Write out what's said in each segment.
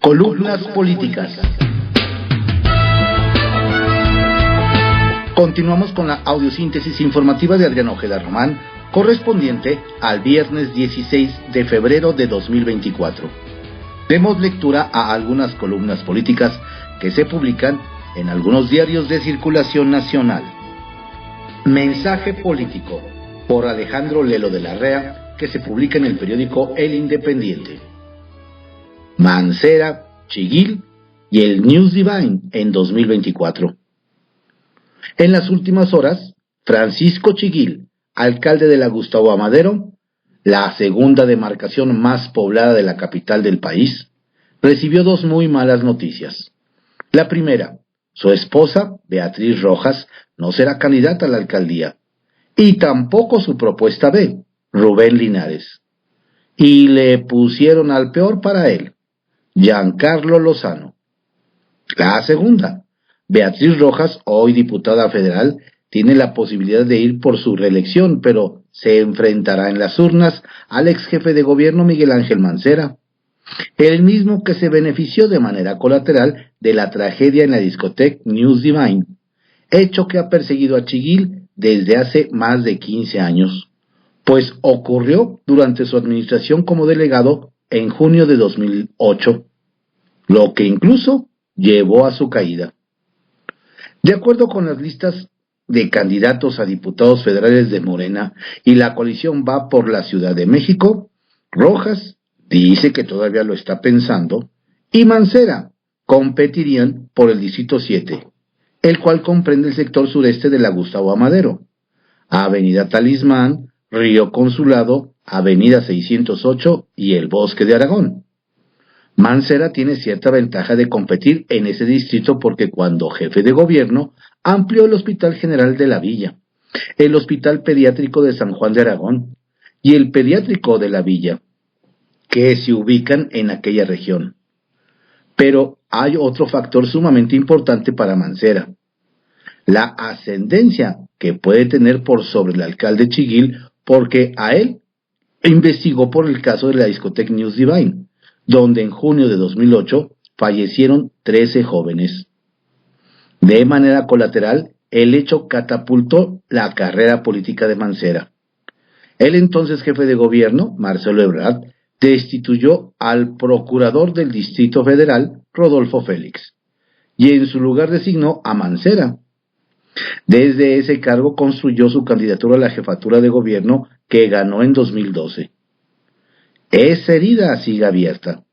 Columnas políticas. Continuamos con la audiosíntesis informativa de Adrián Ojeda Román, correspondiente al viernes 16 de febrero de 2024. Demos lectura a algunas columnas políticas que se publican en algunos diarios de circulación nacional. Mensaje político, por Alejandro Lelo de la Rea, que se publica en el periódico El Independiente. Mancera, Chiguil y el News Divine en 2024. En las últimas horas, Francisco Chiguil, alcalde de la Gustavo Amadero, la segunda demarcación más poblada de la capital del país, recibió dos muy malas noticias. La primera, su esposa, Beatriz Rojas, no será candidata a la alcaldía, y tampoco su propuesta B, Rubén Linares. Y le pusieron al peor para él, Giancarlo Lozano. La segunda, Beatriz Rojas, hoy diputada federal, tiene la posibilidad de ir por su reelección, pero se enfrentará en las urnas al ex jefe de gobierno Miguel Ángel Mancera, el mismo que se benefició de manera colateral de la tragedia en la discoteca News Divine, hecho que ha perseguido a Chiguil desde hace más de 15 años, pues ocurrió durante su administración como delegado en junio de 2008, lo que incluso llevó a su caída. De acuerdo con las listas de candidatos a diputados federales de Morena y la coalición Va por la Ciudad de México, Rojas dice que todavía lo está pensando, y Mancera competirían por el Distrito 7, el cual comprende el sector sureste de la Gustavo Amadero, Avenida Talismán, Río Consulado, Avenida 608 y el Bosque de Aragón. Mancera tiene cierta ventaja de competir en ese distrito porque cuando jefe de gobierno amplió el Hospital General de la Villa, el Hospital Pediátrico de San Juan de Aragón y el Pediátrico de la Villa, que se ubican en aquella región. Pero hay otro factor sumamente importante para Mancera: la ascendencia que puede tener por sobre el alcalde Chiguil, porque a él investigó por el caso de la discoteca News Divine, donde en junio de 2008 fallecieron 13 jóvenes. De manera colateral, el hecho catapultó la carrera política de Mancera. El entonces jefe de gobierno, Marcelo Ebrard, destituyó al procurador del Distrito Federal, Rodolfo Félix, y en su lugar designó a Mancera. Desde ese cargo construyó su candidatura a la jefatura de gobierno que ganó en 2012. Esa herida sigue abierta.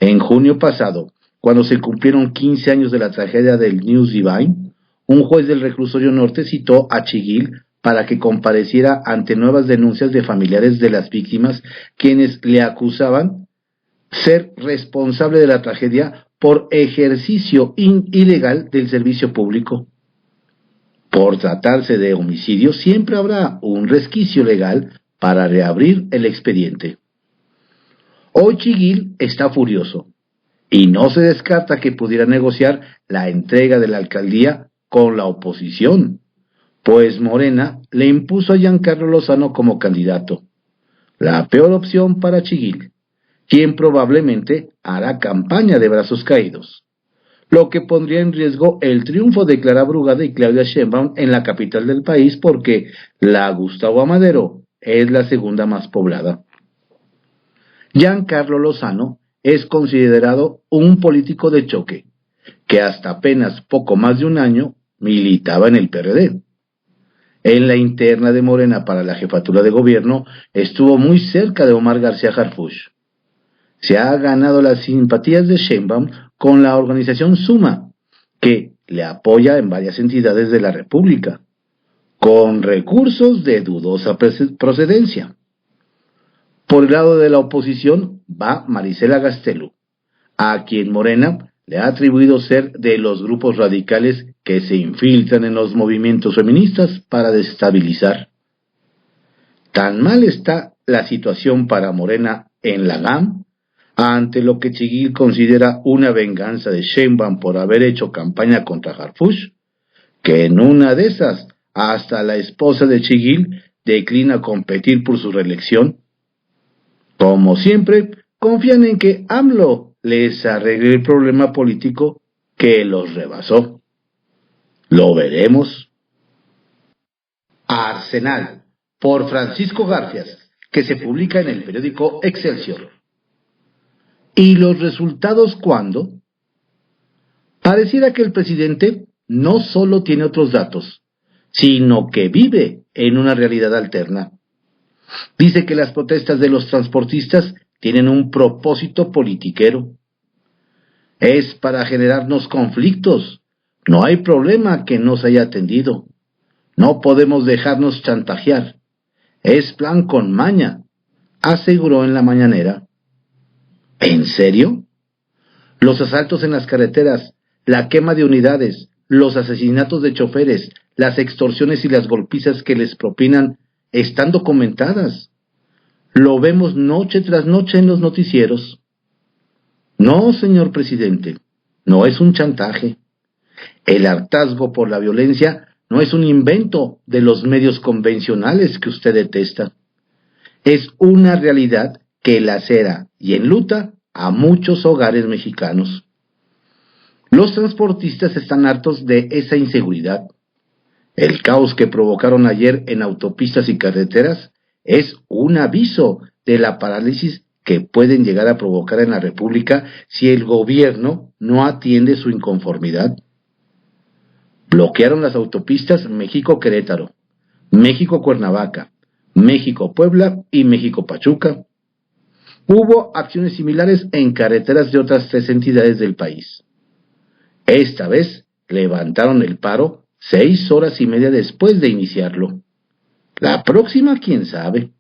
En junio pasado, cuando se cumplieron 15 años de la tragedia del News Divine, un juez del Reclusorio Norte citó a Chiguil para que compareciera ante nuevas denuncias de familiares de las víctimas, quienes le acusaban ser responsable de la tragedia por ejercicio ilegal del servicio público. Por tratarse de homicidio, siempre habrá un resquicio legal para reabrir el expediente. Hoy Chiguil está furioso, y no se descarta que pudiera negociar la entrega de la alcaldía con la oposición, pues Morena le impuso a Giancarlo Lozano como candidato, la peor opción para Chiguil, quien probablemente hará campaña de brazos caídos, lo que pondría en riesgo el triunfo de Clara Brugada y Claudia Sheinbaum en la capital del país, porque la Gustavo Amadero es la segunda más poblada. Giancarlo Lozano es considerado un político de choque, que hasta apenas poco más de un año militaba en el PRD. En la interna de Morena para la jefatura de gobierno estuvo muy cerca de Omar García Harfuch. Se ha ganado las simpatías de Sheinbaum con la organización Suma, que le apoya en varias entidades de la República, con recursos de dudosa procedencia. Por el lado de la oposición va Marisela Gastelu, a quien Morena le ha atribuido ser de los grupos radicales que se infiltran en los movimientos feministas para desestabilizar. Tan mal está la situación para Morena en la GAM, ante lo que Chiguil considera una venganza de Sheinbaum por haber hecho campaña contra Harfuch, que en una de esas hasta la esposa de Chiguil declina competir por su reelección. Como siempre, confían en que AMLO les arregle el problema político que los rebasó. Lo veremos. Arsenal, por Francisco Garfias, que se publica en el periódico Excelsior. ¿Y los resultados cuándo? Pareciera que el presidente no solo tiene otros datos, sino que vive en una realidad alterna. Dice que las protestas de los transportistas tienen un propósito politiquero. Es para generarnos conflictos. No hay problema que no se haya atendido. No podemos dejarnos chantajear. Es plan con maña, aseguró en la mañanera. ¿En serio? Los asaltos en las carreteras, la quema de unidades, los asesinatos de choferes, las extorsiones y las golpizas que les propinan están documentadas. Lo vemos noche tras noche en los noticieros. No, señor presidente, no es un chantaje. El hartazgo por la violencia no es un invento de los medios convencionales que usted detesta. Es una realidad que lacera y enluta a muchos hogares mexicanos. Los transportistas están hartos de esa inseguridad. El caos que provocaron ayer en autopistas y carreteras es un aviso de la parálisis que pueden llegar a provocar en la República si el gobierno no atiende su inconformidad. Bloquearon las autopistas México-Querétaro, México-Cuernavaca, México-Puebla y México-Pachuca. Hubo acciones similares en carreteras de otras 3 entidades del país. Esta vez levantaron el paro 6 horas y media después de iniciarlo. La próxima, quién sabe.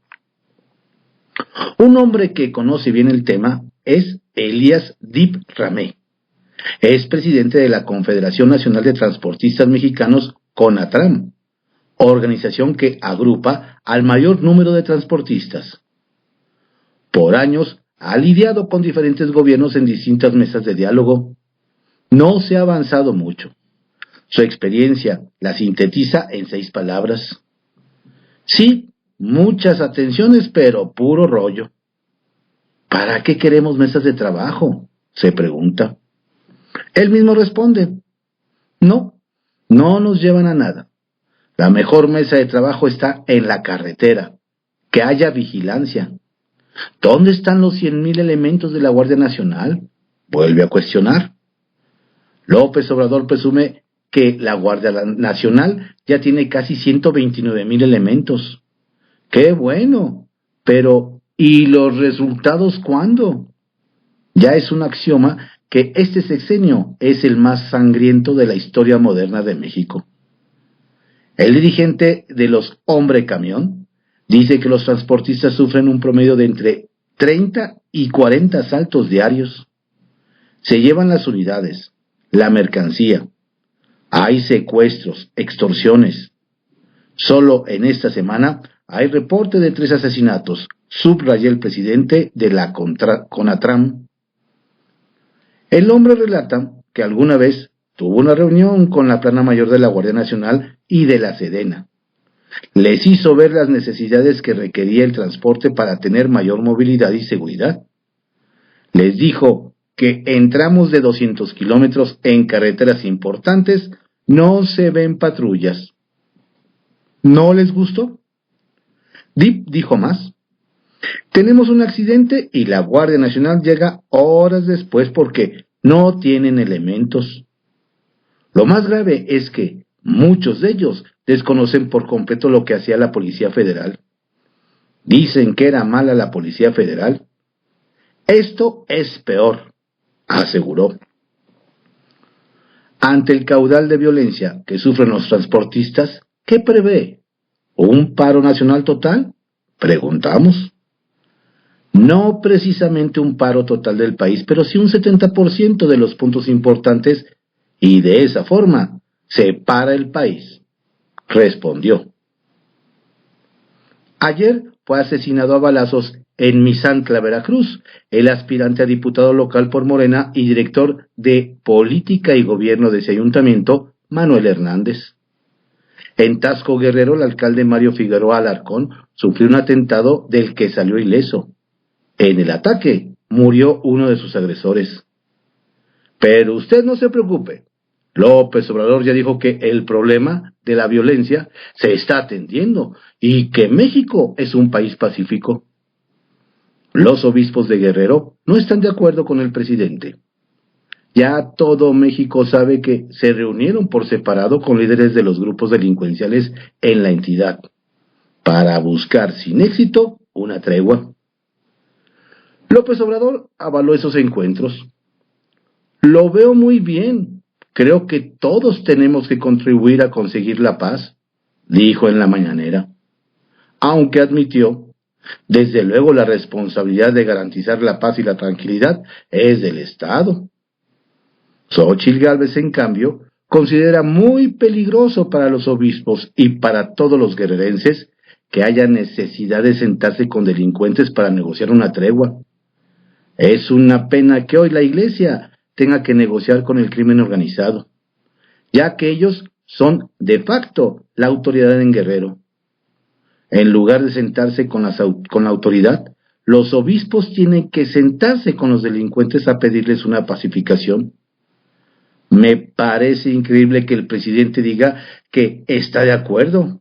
Un hombre que conoce bien el tema es Elías Dip Ramé. Es presidente de la Confederación Nacional de Transportistas Mexicanos, CONATRAM, organización que agrupa al mayor número de transportistas. Por años ha lidiado con diferentes gobiernos en distintas mesas de diálogo. No se ha avanzado mucho. Su experiencia la sintetiza en 6 palabras. Sí, muchas atenciones, pero puro rollo. ¿Para qué queremos mesas de trabajo?, se pregunta. Él mismo responde, no nos llevan a nada. La mejor mesa de trabajo está en la carretera, que haya vigilancia. ¿Dónde están los 100,000 elementos de la Guardia Nacional?, vuelve a cuestionar. López Obrador presume que la Guardia Nacional ya tiene casi 129,000 elementos. ¡Qué bueno! Pero, ¿y los resultados cuándo? Ya es un axioma que este sexenio es el más sangriento de la historia moderna de México. El dirigente de los Hombre Camión dice que los transportistas sufren un promedio de entre 30 y 40 asaltos diarios. Se llevan las unidades, la mercancía. Hay secuestros, extorsiones. Solo en esta semana hay reporte de 3 asesinatos, subrayó el presidente de la CONATRAM. El hombre relata que alguna vez tuvo una reunión con la plana mayor de la Guardia Nacional y de la Sedena. Les hizo ver las necesidades que requería el transporte para tener mayor movilidad y seguridad. Les dijo que en tramos de 200 kilómetros en carreteras importantes no se ven patrullas. ¿No les gustó? Dip dijo más. Tenemos un accidente y la Guardia Nacional llega horas después porque no tienen elementos. Lo más grave es que muchos de ellos desconocen por completo lo que hacía la Policía Federal. Dicen que era mala la Policía Federal. Esto es peor, aseguró. Ante el caudal de violencia que sufren los transportistas, ¿qué prevé? ¿Un paro nacional total?, preguntamos. No precisamente un paro total del país, pero sí un 70% de los puntos importantes, y de esa forma se para el país, respondió. Ayer fue asesinado a balazos en Misantla, Veracruz, el aspirante a diputado local por Morena y director de Política y Gobierno de ese ayuntamiento, Manuel Hernández. En Taxco, Guerrero, el alcalde Mario Figueroa Alarcón sufrió un atentado del que salió ileso. En el ataque murió uno de sus agresores. Pero usted no se preocupe. López Obrador ya dijo que el problema de la violencia se está atendiendo y que México es un país pacífico. Los obispos de Guerrero no están de acuerdo con el presidente. Ya todo México sabe que se reunieron por separado con líderes de los grupos delincuenciales en la entidad para buscar sin éxito una tregua. López Obrador avaló esos encuentros. Lo veo muy bien. Creo que todos tenemos que contribuir a conseguir la paz, dijo en la mañanera. Aunque admitió, desde luego la responsabilidad de garantizar la paz y la tranquilidad es del Estado. Xóchitl Gálvez, en cambio, considera muy peligroso para los obispos y para todos los guerrerenses que haya necesidad de sentarse con delincuentes para negociar una tregua. Es una pena que hoy la Iglesia tenga que negociar con el crimen organizado, ya que ellos son de facto la autoridad en Guerrero. En lugar de sentarse con la autoridad, los obispos tienen que sentarse con los delincuentes a pedirles una pacificación. Me parece increíble que el presidente diga que está de acuerdo,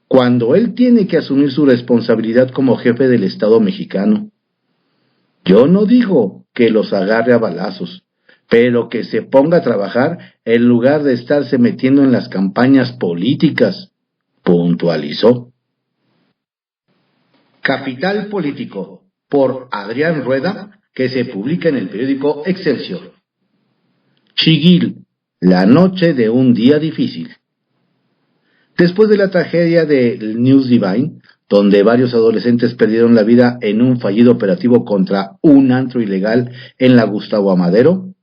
cuando él tiene que asumir su responsabilidad como jefe del Estado mexicano. Yo no digo que los agarre a balazos, pero que se ponga a trabajar en lugar de estarse metiendo en las campañas políticas, puntualizó. Capital Político, por Adrián Rueda, que se publica en el periódico Excelsior. Chiguil, la noche de un día difícil. Después de la tragedia del News Divine, donde varios adolescentes perdieron la vida en un fallido operativo contra un antro ilegal en la Gustavo Amadero,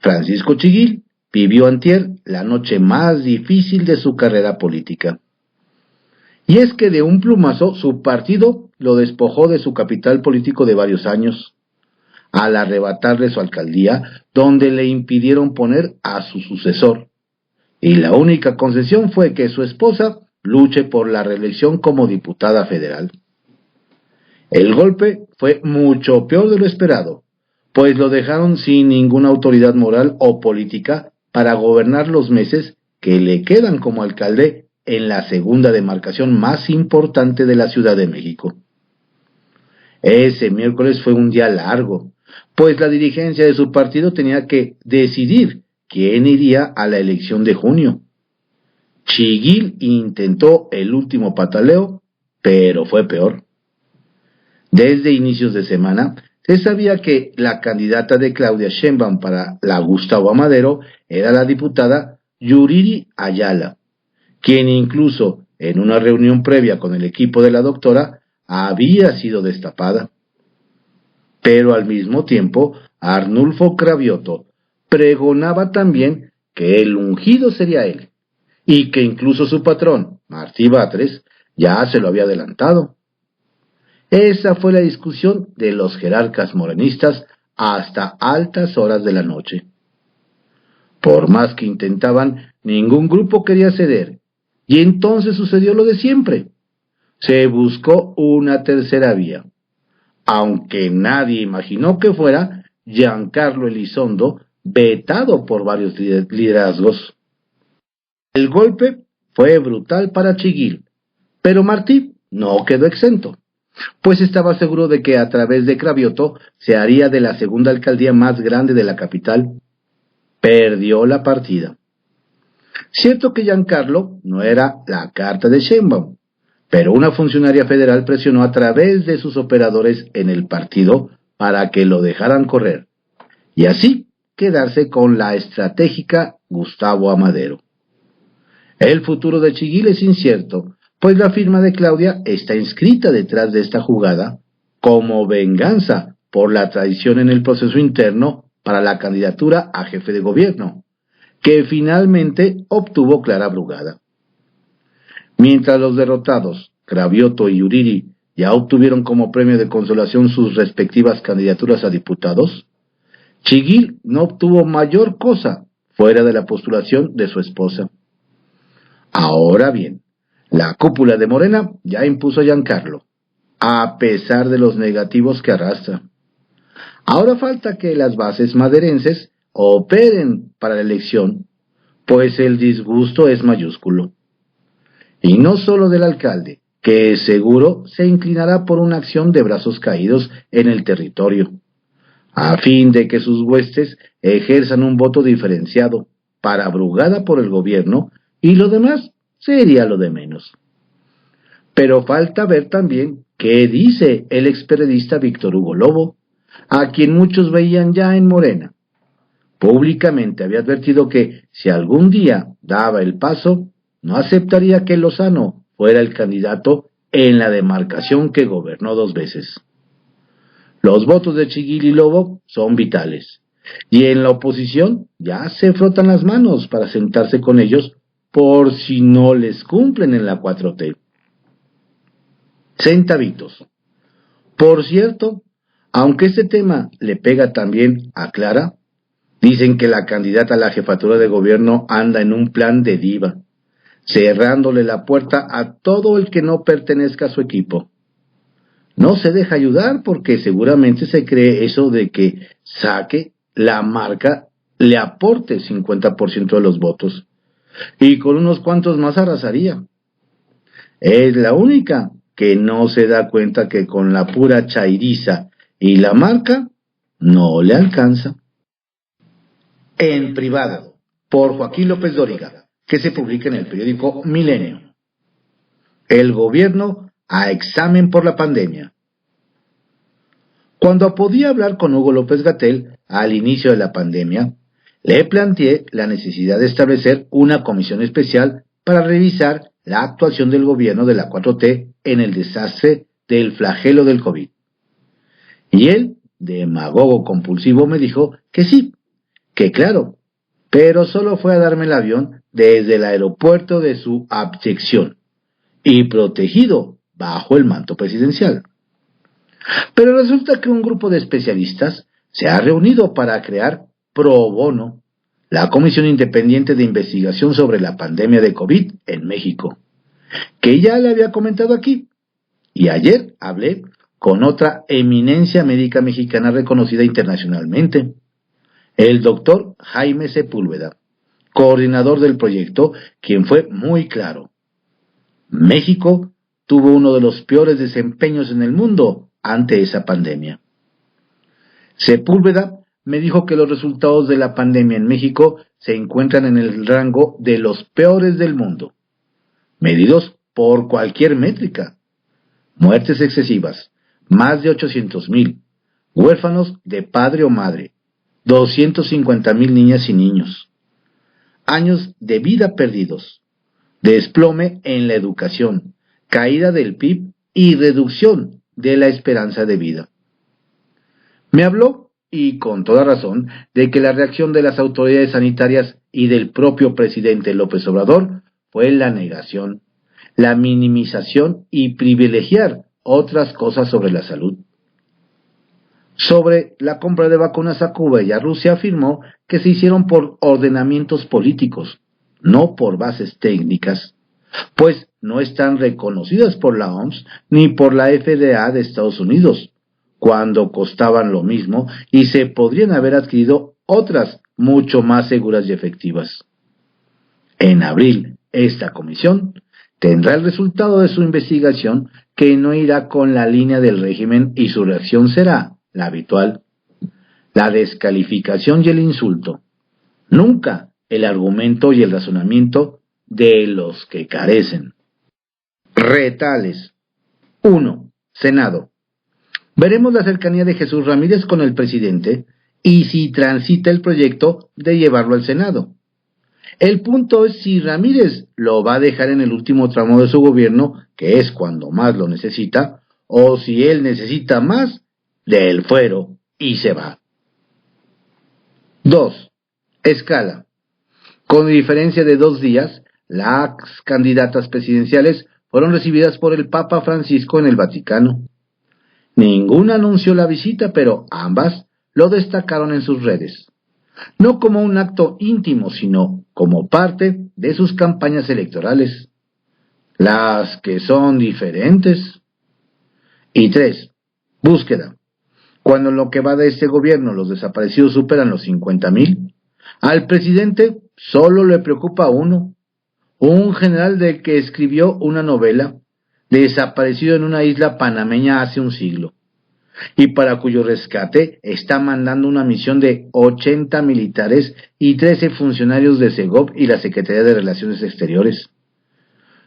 Francisco Chiguil vivió antier la noche más difícil de su carrera política. Y es que de un plumazo su partido lo despojó de su capital político de varios años, al arrebatarle su alcaldía, donde le impidieron poner a su sucesor. Y la única concesión fue que su esposa luche por la reelección como diputada federal. El golpe fue mucho peor de lo esperado, pues lo dejaron sin ninguna autoridad moral o política para gobernar los meses que le quedan como alcalde en la segunda demarcación más importante de la Ciudad de México. Ese miércoles fue un día largo, pues la dirigencia de su partido tenía que decidir quién iría a la elección de junio. Chiguil intentó el último pataleo, pero fue peor. Desde inicios de semana se sabía que la candidata de Claudia Sheinbaum para la Gustavo Amadero era la diputada Yuriri Ayala, quien incluso en una reunión previa con el equipo de la doctora había sido destapada. Pero al mismo tiempo, Arnulfo Cravioto pregonaba también que el ungido sería él, y que incluso su patrón, Martí Batres, ya se lo había adelantado. Esa fue la discusión de los jerarcas morenistas hasta altas horas de la noche. Por más que intentaban, ningún grupo quería ceder, y entonces sucedió lo de siempre. Se buscó una tercera vía, aunque nadie imaginó que fuera Giancarlo Elizondo, vetado por varios liderazgos. El golpe fue brutal para Chiguil, pero Martí no quedó exento, pues estaba seguro de que a través de Cravioto se haría de la segunda alcaldía más grande de la capital. Perdió la partida. Cierto que Giancarlo no era la carta de Sheinbaum, pero una funcionaria federal presionó a través de sus operadores en el partido para que lo dejaran correr, y así quedarse con la estratégica Gustavo Amadero. El futuro de Chiguil es incierto, pues la firma de Claudia está inscrita detrás de esta jugada como venganza por la traición en el proceso interno para la candidatura a jefe de gobierno, que finalmente obtuvo Clara Brugada. Mientras los derrotados, Cravioto y Yuriri, ya obtuvieron como premio de consolación sus respectivas candidaturas a diputados, Chiguil no obtuvo mayor cosa fuera de la postulación de su esposa. Ahora bien, la cúpula de Morena ya impuso a Giancarlo, a pesar de los negativos que arrastra. Ahora falta que las bases maderenses operen para la elección, pues el disgusto es mayúsculo. Y no solo del alcalde, que seguro se inclinará por una acción de brazos caídos en el territorio, a fin de que sus huestes ejerzan un voto diferenciado, para abrugada por el gobierno, y lo demás sería lo de menos. Pero falta ver también qué dice el experiodista Víctor Hugo Lobo, a quien muchos veían ya en Morena. Públicamente había advertido que, si algún día daba el paso, no aceptaría que Lozano fuera el candidato en la demarcación que gobernó 2 veces. Los votos de Chiguil y Lobo son vitales, y en la oposición ya se frotan las manos para sentarse con ellos por si no les cumplen en la 4T. Centavitos. Por cierto, aunque este tema le pega también a Clara, dicen que la candidata a la jefatura de gobierno anda en un plan de diva, cerrándole la puerta a todo el que no pertenezca a su equipo. No se deja ayudar porque seguramente se cree eso de que saque la marca le aporte 50% de los votos, y con unos cuantos más arrasaría. Es la única que no se da cuenta que con la pura chairiza y la marca no le alcanza. En privado, por Joaquín López Dóriga, que se publica en el periódico Milenio. El gobierno a examen por la pandemia. Cuando podía hablar con Hugo López-Gatell al inicio de la pandemia, le planteé la necesidad de establecer una comisión especial para revisar la actuación del gobierno de la 4T en el desastre del flagelo del COVID. Y él, demagogo compulsivo, me dijo que sí, que claro, pero solo fue a darme el avión desde el aeropuerto de su abyección y protegido bajo el manto presidencial. Pero resulta que un grupo de especialistas se ha reunido para crear pro bono la Comisión Independiente de Investigación sobre la Pandemia de COVID en México, que ya le había comentado aquí. Y ayer hablé con otra eminencia médica mexicana reconocida internacionalmente, el doctor Jaime Sepúlveda, coordinador del proyecto, quien fue muy claro. México tuvo uno de los peores desempeños en el mundo ante esa pandemia. Sepúlveda me dijo que los resultados de la pandemia en México se encuentran en el rango de los peores del mundo, medidos por cualquier métrica. Muertes excesivas, más de 800,000, huérfanos de padre o madre, 250,000 niñas y niños, años de vida perdidos, desplome en la educación, caída del PIB y reducción de la esperanza de vida. Me habló, y con toda razón, de que la reacción de las autoridades sanitarias y del propio presidente López Obrador fue la negación, la minimización y privilegiar otras cosas sobre la salud. Sobre la compra de vacunas a Cuba y a Rusia afirmó que se hicieron por ordenamientos políticos, no por bases técnicas, pues no están reconocidas por la OMS ni por la FDA de Estados Unidos, cuando costaban lo mismo y se podrían haber adquirido otras mucho más seguras y efectivas. En abril, esta comisión tendrá el resultado de su investigación, que no irá con la línea del régimen, y su reacción será la habitual: la descalificación y el insulto. Nunca el argumento y el razonamiento de los que carecen. Retales. 1. Senado. Veremos la cercanía de Jesús Ramírez con el presidente y si transita el proyecto de llevarlo al Senado. El punto es si Ramírez lo va a dejar en el último tramo de su gobierno, que es cuando más lo necesita, o si él necesita más del fuero y se va. 2. Escala. Con diferencia de 2 días, las candidatas presidenciales fueron recibidas por el Papa Francisco en el Vaticano. Ninguna anunció la visita, pero ambas lo destacaron en sus redes. No como un acto íntimo, sino como parte de sus campañas electorales, las que son diferentes. Y 3. Búsqueda. Cuando en lo que va de este gobierno los desaparecidos superan los 50,000, al presidente solo le preocupa uno, un general del que escribió una novela, desaparecido en una isla panameña hace un siglo, y para cuyo rescate está mandando una misión de 80 militares y 13 funcionarios de Segov y la Secretaría de Relaciones Exteriores.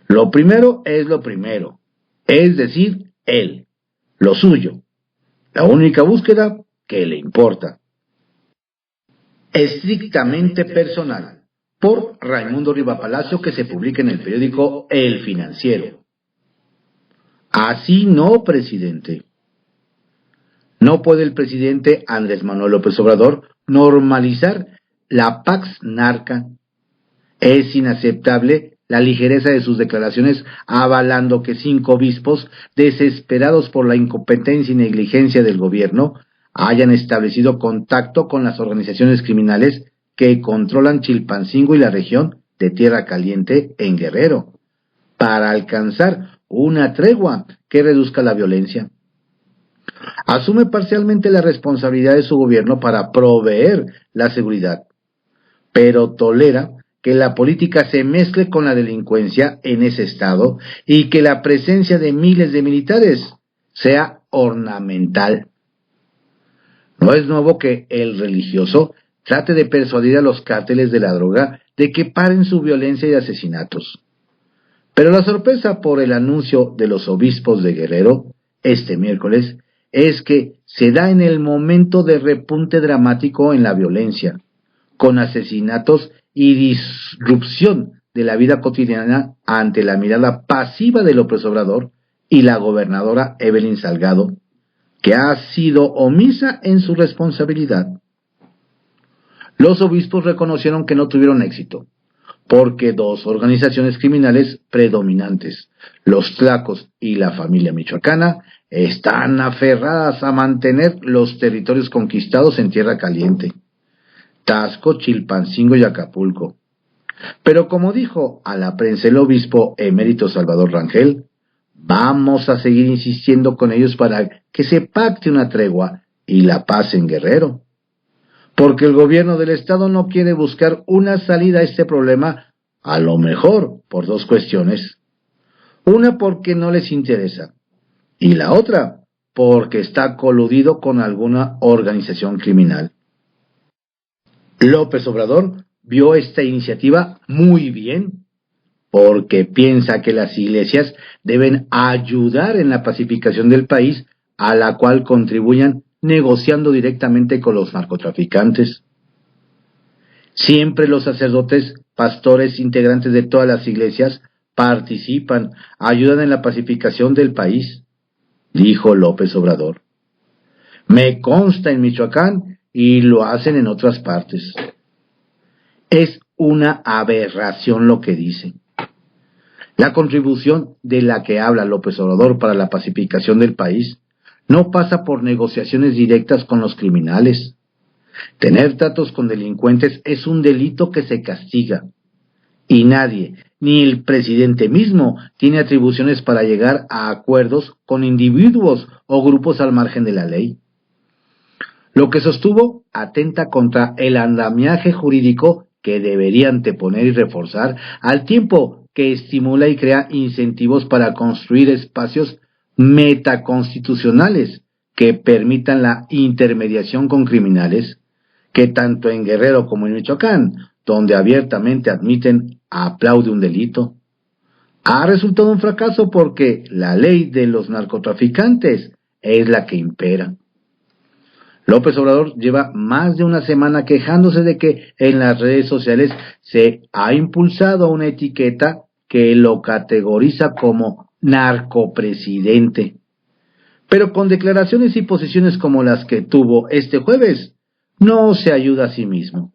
Lo primero es lo primero, es decir, él, lo suyo, la única búsqueda que le importa. Estrictamente personal, por Raimundo Riva Palacio, que se publica en el periódico El Financiero. Así no, presidente. No puede el presidente Andrés Manuel López Obrador normalizar la Pax Narca. Es inaceptable la ligereza de sus declaraciones avalando que 5 obispos, desesperados por la incompetencia y negligencia del gobierno, hayan establecido contacto con las organizaciones criminales que controlan Chilpancingo y la región de Tierra Caliente en Guerrero, para alcanzar una tregua que reduzca la violencia. Asume parcialmente la responsabilidad de su gobierno para proveer la seguridad, pero tolera que la política se mezcle con la delincuencia en ese estado y que la presencia de miles de militares sea ornamental. No es nuevo que el religioso trate de persuadir a los cárteles de la droga de que paren su violencia y asesinatos. Pero la sorpresa por el anuncio de los obispos de Guerrero este miércoles es que se da en el momento de repunte dramático en la violencia, con asesinatos y disrupción de la vida cotidiana ante la mirada pasiva de López Obrador y la gobernadora Evelyn Salgado, que ha sido omisa en su responsabilidad. Los obispos reconocieron que no tuvieron éxito, porque 2 organizaciones criminales predominantes, los Tlacos y la familia michoacana, están aferradas a mantener los territorios conquistados en Tierra Caliente, Taxco, Chilpancingo y Acapulco. Pero como dijo a la prensa el obispo emérito Salvador Rangel, vamos a seguir insistiendo con ellos para que se pacte una tregua y la paz en Guerrero, porque el gobierno del estado no quiere buscar una salida a este problema, a lo mejor por 2 cuestiones. Una porque no les interesa, y la otra porque está coludido con alguna organización criminal. López Obrador vio esta iniciativa muy bien, porque piensa que las iglesias deben ayudar en la pacificación del país, a la cual contribuyan negociando directamente con los narcotraficantes. Siempre los sacerdotes, pastores, integrantes de todas las iglesias participan, ayudan en la pacificación del país, dijo López Obrador. Me consta en Michoacán y lo hacen en otras partes. Es una aberración lo que dicen. La contribución de la que habla López Obrador para la pacificación del país no pasa por negociaciones directas con los criminales. Tener tratos con delincuentes es un delito que se castiga. Y nadie, ni el presidente mismo, tiene atribuciones para llegar a acuerdos con individuos o grupos al margen de la ley. Lo que sostuvo atenta contra el andamiaje jurídico que debería anteponer y reforzar, al tiempo que estimula y crea incentivos para construir espacios metaconstitucionales que permitan la intermediación con criminales, que tanto en Guerrero como en Michoacán, donde abiertamente admiten, aplaude un delito. Ha resultado un fracaso porque la ley de los narcotraficantes es la que impera. López Obrador lleva más de una semana quejándose de que en las redes sociales se ha impulsado una etiqueta que lo categoriza como narcopresidente. Pero con declaraciones y posiciones como las que tuvo este jueves, no se ayuda a sí mismo.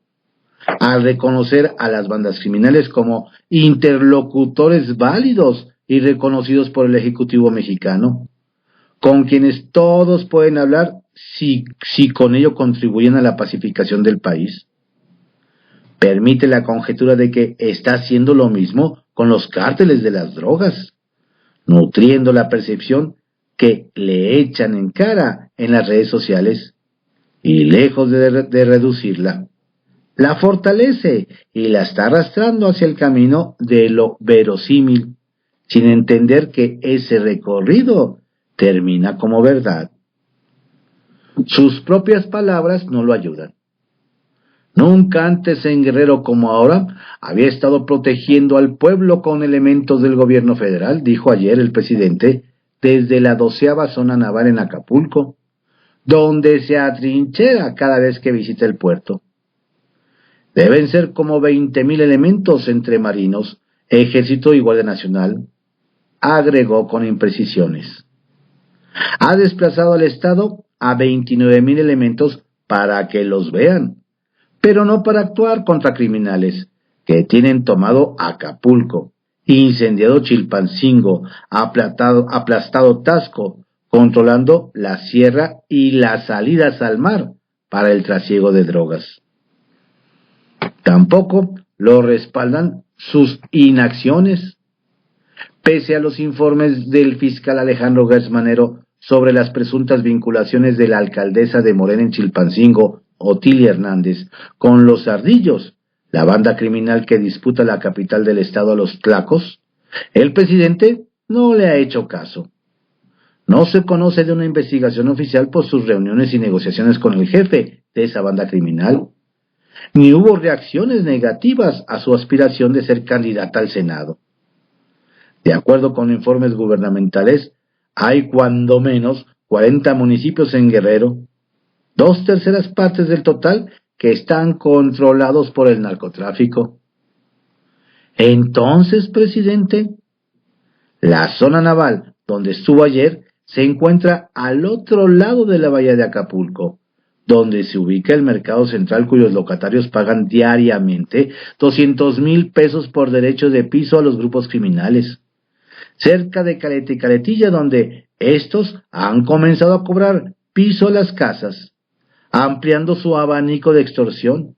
Al reconocer a las bandas criminales como interlocutores válidos y reconocidos por el Ejecutivo mexicano, con quienes todos pueden hablar si con ello contribuyen a la pacificación del país. Permite la conjetura de que está haciendo lo mismo con los cárteles de las drogas, nutriendo la percepción que le echan en cara en las redes sociales y lejos de reducirla, la fortalece y la está arrastrando hacia el camino de lo verosímil, sin entender que ese recorrido termina como verdad. Sus propias palabras no lo ayudan. Nunca antes en Guerrero como ahora había estado protegiendo al pueblo con elementos del gobierno federal, dijo ayer el presidente desde la 12ª zona naval en Acapulco, donde se atrinchera cada vez que visita el puerto. Deben ser como 20,000 elementos entre marinos, ejército y Guardia Nacional, agregó con imprecisiones. Ha desplazado al Estado a 29,000 elementos para que los vean, pero no para actuar contra criminales que tienen tomado Acapulco, incendiado Chilpancingo, aplastado Tasco, controlando la sierra y las salidas al mar para el trasiego de drogas. Tampoco lo respaldan sus inacciones. Pese a los informes del fiscal Alejandro Gertz Manero sobre las presuntas vinculaciones de la alcaldesa de Morena en Chilpancingo, Otilia Hernández, con los Ardillos, la banda criminal que disputa la capital del estado a los Tlacos, el presidente no le ha hecho caso. No se conoce de una investigación oficial por sus reuniones y negociaciones con el jefe de esa banda criminal, ni hubo reacciones negativas a su aspiración de ser candidata al Senado. De acuerdo con informes gubernamentales, hay cuando menos 40 municipios en Guerrero, 2/3 partes del total que están controlados por el narcotráfico. Entonces, presidente, la zona naval donde estuvo ayer se encuentra al otro lado de la bahía de Acapulco, donde se ubica el mercado central cuyos locatarios pagan diariamente 200,000 pesos por derecho de piso a los grupos criminales. Cerca de Caleta y Caletilla, donde estos han comenzado a cobrar piso a las casas, ampliando su abanico de extorsión,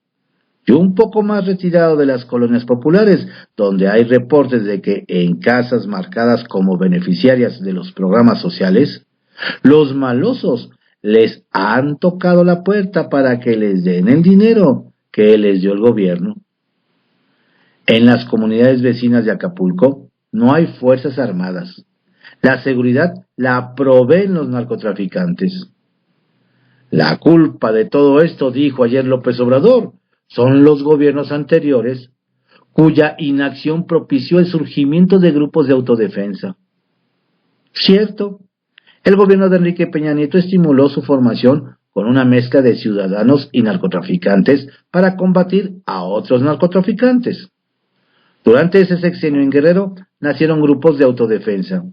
y un poco más retirado de las colonias populares, donde hay reportes de que en casas marcadas como beneficiarias de los programas sociales, los malosos les han tocado la puerta para que les den el dinero que les dio el gobierno. En las comunidades vecinas de Acapulco no hay fuerzas armadas. La seguridad la proveen los narcotraficantes. La culpa de todo esto, dijo ayer López Obrador, son los gobiernos anteriores, cuya inacción propició el surgimiento de grupos de autodefensa. Cierto, el gobierno de Enrique Peña Nieto estimuló su formación con una mezcla de ciudadanos y narcotraficantes para combatir a otros narcotraficantes. Durante ese sexenio en Guerrero nacieron grupos de autodefensa,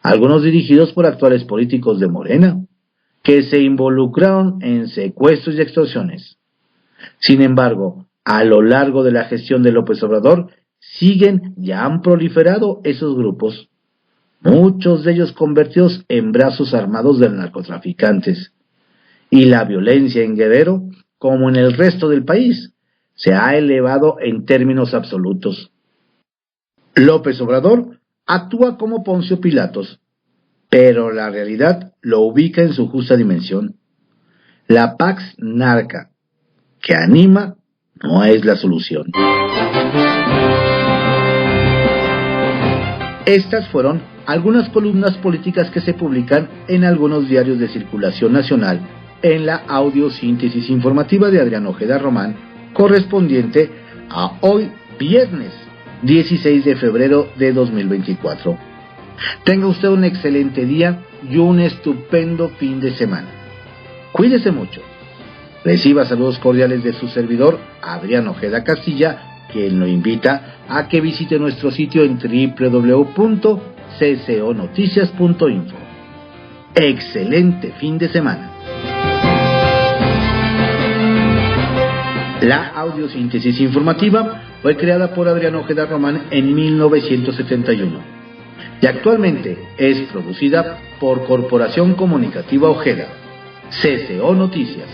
algunos dirigidos por actuales políticos de Morena, que se involucraron en secuestros y extorsiones. Sin embargo, a lo largo de la gestión de López Obrador, siguen y han proliferado esos grupos, muchos de ellos convertidos en brazos armados de narcotraficantes. Y la violencia en Guerrero, como en el resto del país, se ha elevado en términos absolutos. López Obrador actúa como Poncio Pilatos, pero la realidad lo ubica en su justa dimensión. La Pax Narca, que anima, no es la solución. Estas fueron algunas columnas políticas que se publican en algunos diarios de circulación nacional en la audiosíntesis informativa de Adrián Ojeda Román, correspondiente a hoy viernes 16 de febrero de 2024. Tenga usted un excelente día y un estupendo fin de semana. Cuídese mucho. Reciba saludos cordiales de su servidor, Adrián Ojeda Castilla, quien lo invita a que visite nuestro sitio en www.cconoticias.info. Excelente fin de semana. La audiosíntesis informativa fue creada por Adrián Ojeda Román en 1971 y actualmente es producida por Corporación Comunicativa Ojeda, CCO Noticias.